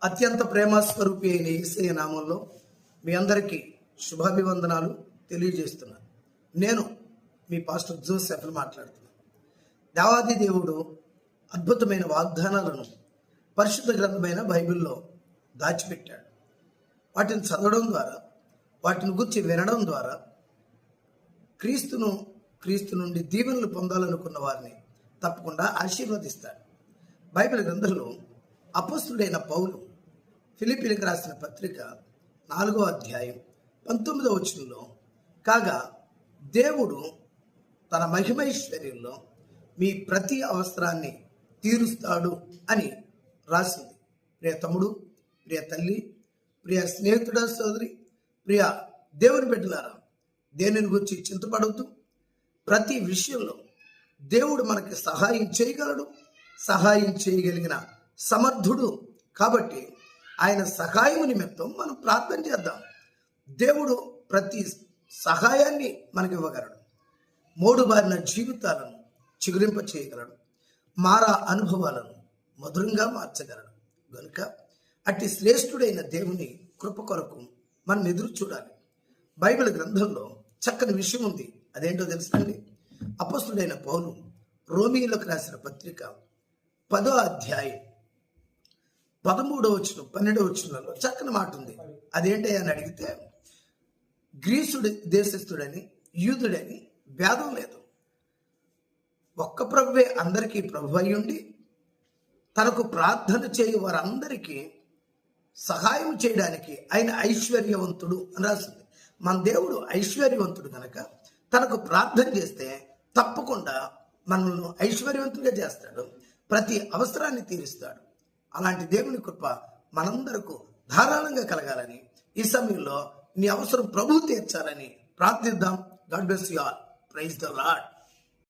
అత్యంత ప్రేమ స్వరూపి అయిన యేసయ్య నామంలో మీ అందరికీ శుభాభివందనాలు తెలియజేస్తున్నాను. నేను మీ పాస్టర్ జోసెఫ్ మాట్లాడుతున్నాను. దేవాది దేవుడు అద్భుతమైన వాగ్దానాలను పరిశుద్ధ గ్రంథమైన బైబిల్లో దాచిపెట్టాడు. వాటిని చదవడం ద్వారా, వాటిని గురించి వినడం ద్వారా క్రీస్తు నుండి దీవెనలు పొందాలనుకున్న వారిని తప్పకుండా ఆశీర్వదిస్తాడు. బైబిల్ గ్రంథంలో అపోస్తుడైన పౌలు ఫిలిప్పీలకు రాసిన పత్రిక 4వ అధ్యాయం 19వ వచనంలో, కాగా దేవుడు తన మహిమైశ్వర్యంలో మీ ప్రతి అవసరాన్ని తీరుస్తాడు అని రాసింది. ప్రియ తమ్ముడు, ప్రియ తల్లి, ప్రియ స్నేహితుడ, సోదరి, ప్రియ దేవుని బిడ్డలారా, దేనిని గురించి చింతపడవద్దు. ప్రతి విషయంలో దేవుడు మనకి సహాయం చేయగలడు, సహాయం చేయగలిగిన సమర్థుడు. కాబట్టి ఆయన సహాయం నిమిత్తం మనం ప్రార్థన చేద్దాం. దేవుడు ప్రతి సహాయాన్ని మనకి ఇవ్వగలడు. మోడుబారిన జీవితాలను చిగురింప చేయగలడు. మారా అనుభవాలను మధురంగా మార్చగలడు. కనుక అట్టి శ్రేష్ఠుడైన దేవుని కృప కొరకు మనం ఎదురు చూడాలి. బైబిల్ గ్రంథంలో చక్కని విషయం ఉంది. అదేంటో తెలుసండి? అపోస్తుడైన పౌలు రోమీయులకు రాసిన పత్రిక 10వ అధ్యాయం 13వ వచనం 12వ వచనంలో చక్కని మాట ఉంది. అదేంటయ్యా అని అడిగితే, గ్రీసుడు దేశస్థుడని యూదుడని భేదం లేదు, ఒక్క ప్రభువే అందరికీ ప్రభు అయి ఉండి తనకు ప్రార్థన చేయు వారందరికీ సహాయం చేయడానికి ఆయన ఐశ్వర్యవంతుడు అని రాసింది. మన దేవుడు ఐశ్వర్యవంతుడు కనుక తనకు ప్రార్థన చేస్తే తప్పకుండా మనల్ని ఐశ్వర్యవంతుడిగా చేస్తాడు. ప్రతి అవసరాన్ని తీరుస్తాడు. అలాంటి దేవుని కృప మనందరకు ధారాళంగా కలగాలని, ఈ సమయంలో నీ అవసరం ప్రభువు తీర్చాలని ప్రార్థిద్దాం. God bless you all. Praise the lord.